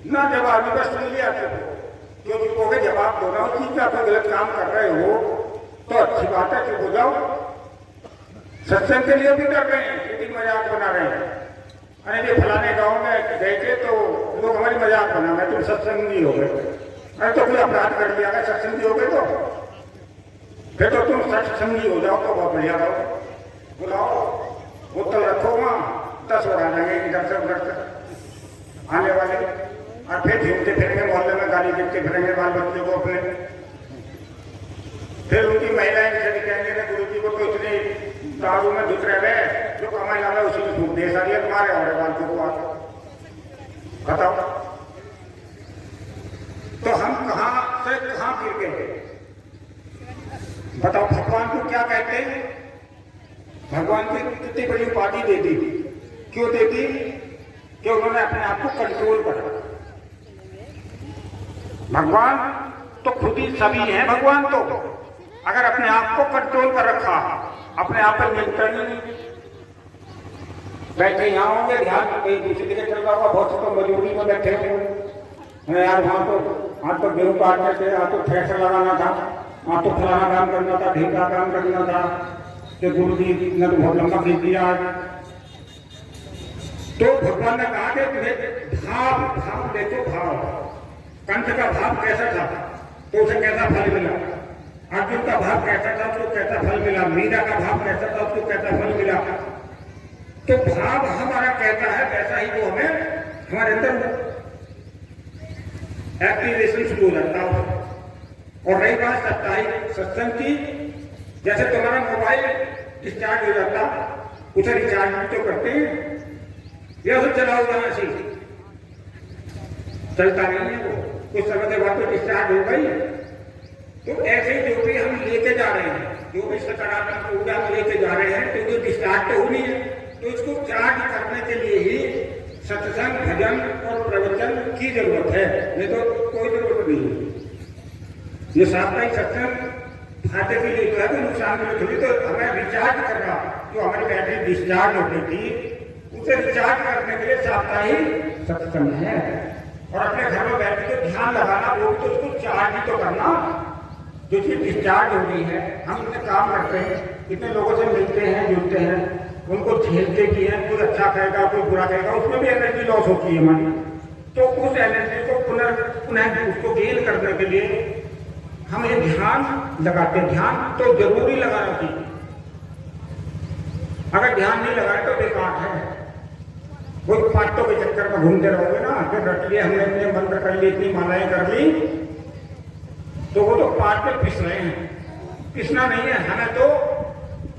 ना, जवाब भी बस सुन लिया क्योंकि कहोगे जवाब दो ना, ठीक है आप गलत काम कर रहे हो तो अच्छी बात है, चुप हो जाओ। सत्संग के लिए भी कर रहे हैं, लेकिन मजाक बना रहे हैं। अरे ये फलाने गांव में गए थे तो लोग हमारी मजाक बना रहे, तुम सत्संगी हो गए। अरे तो कोई अपराध कर लिया, अगर सत्संगी हो गए तो फिर तो तुम सत्संगी हो जाओ तो बहुत बढ़िया रहो। बुलाओ, बोतल रखो वहां, 10 उड़ा देंगे इधर से उधर से आने वाले, और फिर घूमते फिरेंगे मोहल्ले में, गाली देते फिरेंगे बाल बच्चों को अपने। फिर उनकी महिलाएं से कहेंगे ना गुरु जी को तो इतने दारू में घुस रहे हैं, जो कमाई ला रहे उसी में फूक दे सारी तुम्हारे और बाल को आकर बताओ। तो हम कहां से कहां गिर गए बताओ? भगवान को क्या कहते हैं? भगवान को कितनी बड़ी उपाधि दे दी, क्यों दे दी? कि उन्होंने अपने आप को कंट्रोल करा। भगवान तो खुद ही सभी हैं, भगवान तो अगर अपने आप को कंट्रोल कर रखा अपने आप पर नियंत्रण ही नहीं। बैठे यहाँ होंगे, ध्यान कहीं दूसरी जगह चल रहा होगा, बहुत से तो मजबूरी में बैठे होंगे, यार वहाँ तो गेहूँ काटने थे, यहाँ तो थ्रेशर लगाना था, वहाँ तो फलाना काम करना था, ढीका काम करना था, कि गुरु जी ने तो बहुत लंबा खींच दिया आज। तो भगवान ने कहा कि तुम्हें भाव देखो, भाव कंठ का भाव कैसा था तो उसे कैसा फल मिला, अर्जुन का भाव कैसा था उसको कैसा फल मिला, मीरा का भाव कैसा था उसको कैसा फल मिला। तो भाव हमारा कहता है वैसा ही वो हमें हमारे अंदर एक्टिवेशन शुरू हो जाता है। और रही बात साप्ताहिक सत्संग की, जैसे तुम्हारा मोबाइल डिस्चार्ज हो जाता, उसे रिचार्ज भी तो करते हैं, या उसे चलाओ जाना चाहिए, चलता नहीं है वो, कुछ समय के बाद तो डिस्चार्ज हो गई। तो ऐसे ही जो भी हम लेके जा रहे हैं, जो भी सकारात्मक ऊर्जा में लेके जा रहे हैं, तो जो डिस्चार्ज तो होनी है, तो इसको चार्ज करने के लिए ही सत्संग, भजन और प्रवचन की जरूरत है, नहीं तो कोई जरूरत नहीं है। ये साप्ताहिक सत्संग फायदे के लिए तो है, तो नुकसान के लिए थोड़ी। तो हमें रिचार्ज करना, जो हमारी बैटरी डिस्चार्ज हो गई थी उसे रिचार्ज करने के लिए साप्ताहिक सत्संग है। और अपने घर में बैठ के ध्यान लगाना, वो भी तो उसको चार्ज ही तो करना, जो चीज डिस्चार्ज हो गई है। हम इतने काम करते हैं, कितने लोगों से मिलते हैं, जुड़ते हैं, उनको झेलते भी हैं, कोई अच्छा कहेगा कोई बुरा कहेगा, उसमें भी एनर्जी लॉस होती है हमारी। तो उस एनर्जी को पुनः उसको गेन करने के लिए हम ये ध्यान लगाते हैं। ध्यान तो जरूरी लगाना चाहिए, अगर ध्यान नहीं लगाए तो बेकार है। वो पाठों के चक्कर में घूमते रहोगे ना, फिर रट लिए हमने इतने मंत्र कर लिए, इतनी मालाएं कर ली, तो वो तो पाठ में पिस रहे हैं। पिसना नहीं है, हमें तो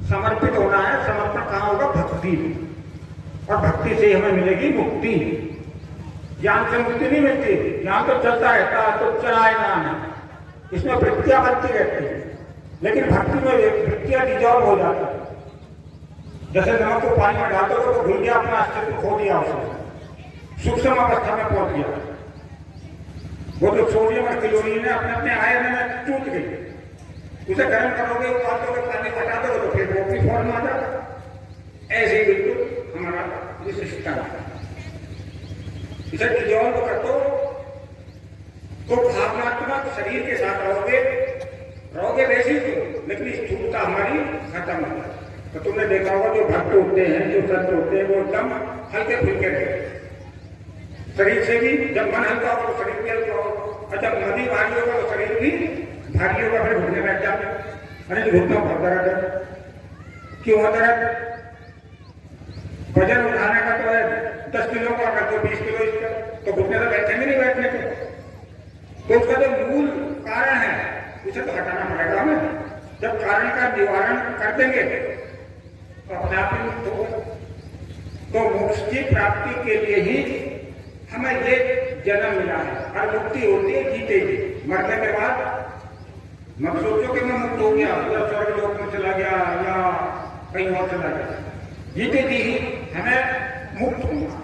समर्पित होना है। समर्पण कहाँ होगा? भक्ति, और भक्ति से हमें मिलेगी मुक्ति। ज्ञान से मुक्ति नहीं मिलती, ज्ञान तो चलता रहता है, तो चलाए ना, इसमें वृत्तियां बनती रहती है, लेकिन भक्ति में वृत्तियां डिजॉल्व हो जाती है। जैसे नमक को पानी में डालते हो तो भूल गया, अपना अस्तित्व खो दिया, उसने सूक्ष्म अवस्था में पहुंच गया। वो जो सोडियम और क्लोरीन है अपने अपने आयन में टूट गई, उसे गर्म करोगे, उबाल दोगे, पानी हटा दोगे तो फिर वो भी फॉर्म आ जाएगा। ऐसे ही बिल्कुल हमारा ये सिस्टम है, इसे डिजॉल्व कर दो तो भावनात्मक शरीर के साथ रहोगे वैसे ही तो, लेकिन स्थूलता हमारी खत्म हो जाए। तो तुमने देखा होगा जो भक्त होते हैं, जो संत होते हैं, वो एकदम हल्के फुल्के रहते शरीर से भी। जब मन हल्का होगा तो शरीर भी हल्का होगा, और जब नदी भारी होगा तो शरीर भी भारी होगा, फिर घुटने बैठ जाते। अरे घुटना बहुत दर्द है, क्यों है दर्द? वजन उठाने का तो है 10 किलो का, अगर तो 20 किलो इसका, तो घुटने तो बैठेंगे नहीं बैठने को। तो उसका जो मूल कारण है उसे तो हटाना पड़ेगा हमें। जब कारण का निवारण कर देंगे तो अपने आप ही मुक्त होगा। तो मोक्ष की प्राप्ति के लिए ही हमें ये जन्म मिला है, और मुक्ति होती है जीते जी। मरने के बाद मत सोचो कि मैं मुक्त हो गया या स्वर्ग लोक में चला गया या कहीं और चला गया, जीते जी ही हमें मुक्त होगा।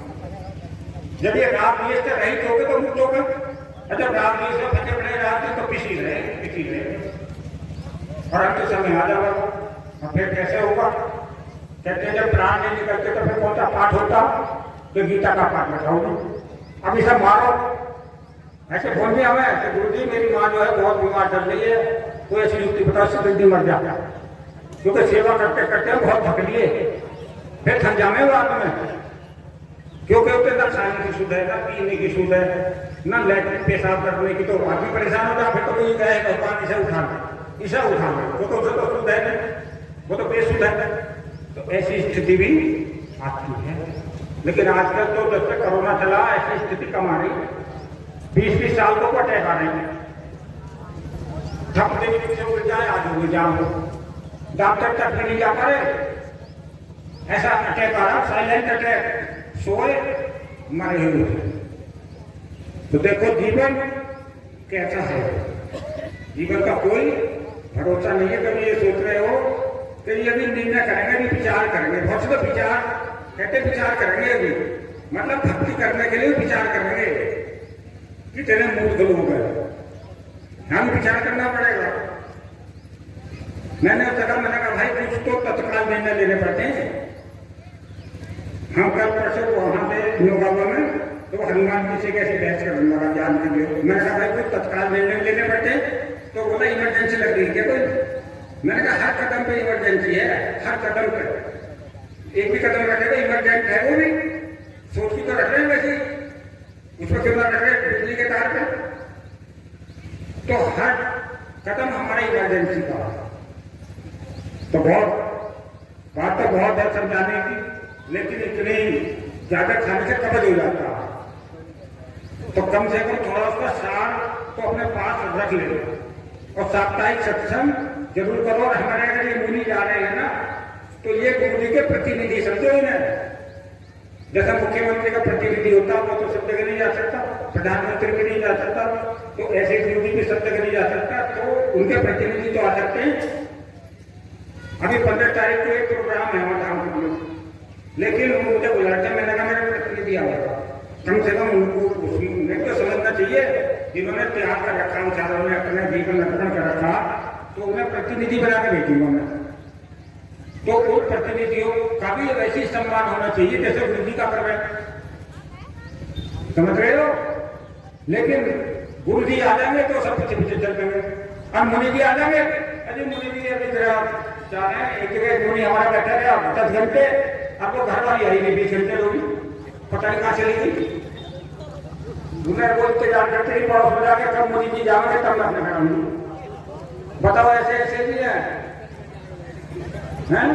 जब ये रात देश से रहित होगे तो मुक्त होगा, जब रात देश में फटे पड़े रहते तो पिछी रहे, और अंत समय आ जाएगा। और फिर कैसे होगा? कहते हैं जब प्राण नहीं निकलते तो फिर कौन सा पाठ होता? तो गीता का पाठ बताओगे। अब इसे मारो, ऐसे बोल दिया हमें कि गुरु जी मेरी माँ जो है बहुत बीमार चल रही है, कोई ऐसी युक्ति बताओ से जल्दी मर जाता, क्योंकि सेवा करते करते बहुत थक लिए, फिर थक जामे रात में, क्योंकि उसके अंदर खाने की शुद्ध है, ना पीने की शुद्ध है, ना लैट्रिन पेशाब करने की, तो आदमी परेशान हो जाए। फिर तो कोई कहे भगवान इसे उठा वो तो उसे तो शुद्ध है नहीं, वो तो बेशुद्ध है। तो ऐसी स्थिति भी आती है। लेकिन आजकल तो जब से कोरोना चला ऐसी स्थिति कम आ रही है। 20-20 साल को अटैक आ रहे हैं, धपते नीचे उड़ जाए, आज हो जाम हो, डॉक्टर तक भी नहीं जा पा रहे, ऐसा अटैक आ रहा, साइलेंट अटैक, सोए मरे हुए। तो देखो जीवन कैसा है, जीवन का कोई भरोसा नहीं है। कभी ये सोच रहे हो कि ये भी निर्णय करेंगे, भी विचार करेंगे, बहुत से विचार कहते विचार करेंगे, अभी मतलब भक्ति करने के लिए विचार करेंगे कि तेरे मूर्ख लोग हैं, हम विचार करना पड़ेगा। मैंने कहा भाई कुछ तो तत्काल निर्णय लेने पड़ते हैं। हम कल परसों वहां पे नौगावा में तो हनुमान जी से कैसे बहस कर लगा जान के लिए। मैंने कहा भाई कुछ तत्काल निर्णय लेने पड़ते हैं। तो बोला इमरजेंसी लग रही है क्या कोई? मैंने कहा हर कदम पे इमरजेंसी है, हर कदम पे। एक भी कदम रखेगा इमरजेंट है वो भी, सोच की तो रख रहे हैं वैसे, उसको क्यों ना रख रहे बिजली के तार पे। तो हर कदम हमारा इमरजेंसी का। तो बहुत बात तो बहुत है समझाने की, लेकिन इतनी ज्यादा खाने से कब्ज हो जाता है। तो कम से कम थोड़ा उसका सार तो अपने पास रख ले और साप्ताहिक सत्संग जरूर करो। और हमारे अगर ये मुनि जा रहे हैं ना, तो ये गुरु जी के प्रतिनिधि समझो इन्हें। जैसा मुख्यमंत्री का प्रतिनिधि होता वो तो सब जगह नहीं जा सकता, प्रधानमंत्री भी नहीं जा सकता, तो ऐसे गुरु जी भी सब जगह नहीं जा सकता। तो उनके प्रतिनिधि तो आ सकते हैं। अभी 15 तारीख को एक प्रोग्राम है वहां, लेकिन मुझे बुलाते, मैंने कहा मेरा प्रतिनिधि आएगा। कम से कम उनको उन्हें तो समझना चाहिए, जिन्होंने त्याग कर रखा, विचारों में अपने जीवन अर्पण कर रखा, तो उन्हें प्रतिनिधि बना के भेजूंगा मैं। तो उन प्रतिनिधियों का भी वैसी सम्मान होना चाहिए जैसे गुरु जी का कर रहे, समझ रहे हो। लेकिन गुरु जी आ जाएंगे तो सब पीछे पीछे चल देंगे। अब मुनि जी आ जाएंगे, अरे मुनि जी अभी जरा चाह रहे हैं, एक जगह मुनि हमारा बैठा रहे 10 घंटे, आपको घर वाली आई नहीं 20 घंटे लोग, पता नहीं कहाँ चली गई। उन्हें वो इंतजार करते ही पड़ोस में जाके कब मुनि जी जाओगे तब मैं अपने घर आऊंगी। बताओ ऐसे ऐसे भी है, हैं?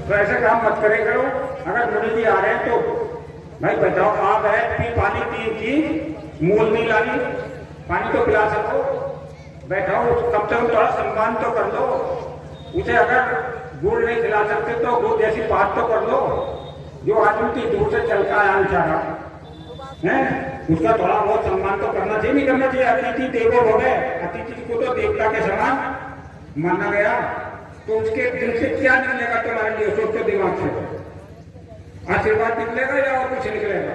तो ऐसे काम मत करे करो। अगर मुनि जी आ रहे हैं तो भाई बताओ, आप है पानी पी की मूल नहीं लानी, पानी तो पिला सको, बैठाओ, कम से कम थोड़ा सम्मान तो कर लो उसे। अगर गुड़ नहीं खिला सकते तो गुड़ जैसी बात तो कर लो। जो आदमी की दूर से चल कर आया बेचारा है, उसका थोड़ा बहुत सम्मान तो करना चाहिए, नहीं करना चाहिए। अतिथि देवो भव, अतिथि को तो देवता के समान माना गया। तो उसके दिल से क्या निकलेगा तुम्हारे लिए, सोचो दिमाग से, आशीर्वाद निकलेगा या और कुछ निकलेगा?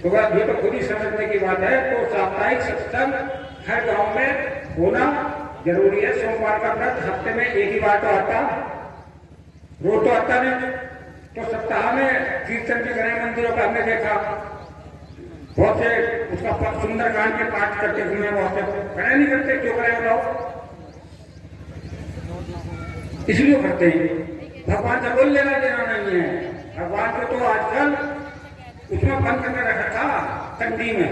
तो ये तो खुद ही समझने की बात है। तो साप्ताहिक सत्संग हर गांव में होना जरूरी है। सोमवार का व्रत हफ्ते में एक ही बार तो आता, रोज तो आता नहीं। तो सप्ताह में कीर्तन के गणेश मंदिरों का हमने देखा, बहुत से उसका सुंदरकांड के पाठ करते घूमे, बहुत से गणेश नहीं करते। क्यों करें बताओ? इसलिए करते हैं, भगवान से बोल लेना देना नहीं है। भगवान को तो आजकल उसमें बंद करके रखा था, कंडी में,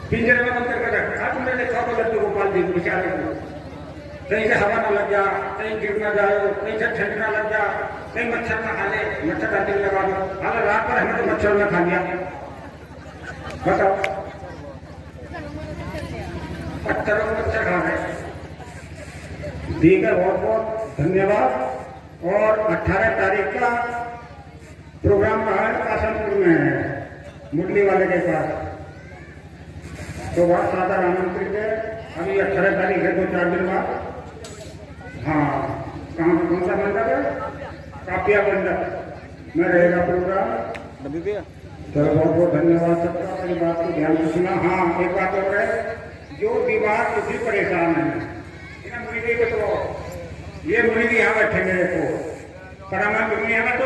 पिंजरे में बंद करके रखा था। तुमने देखा तो लड्डू गोपाल जी बेचारे को, कहीं से हवा न लग जा, कहीं गिर न जाए, कहीं से ठंड न लग जा, कहीं मच्छर न खा ले, मच्छर का तेल लगा दो। अगर रात पर हमें तो मच्छर ने खा लिया, बताओ, पत्थरों में मच्छर खा रहे। दीगर बहुत बहुत धन्यवाद। और 18 तारीख का प्रोग्राम कहाँ है? कासनपुर में है, मुरली वाले के पास। तो बहुत सादर आमंत्रित है। अभी 18 तारीख है, 2-4 दिन बाद। हाँ, कहाँ कौन सा मंडप है? कापिया मंडप में रहेगा प्रोग्राम। चलो बहुत बहुत धन्यवाद सबका, अपनी बात को ध्यान से सुना। हाँ, एक बात और है, जो बीमार कुछ भी परेशान है, मुनि जी के तो ये मुनि जी यहाँ बैठेंगे, देखो परामर्श मुनि है ना, तो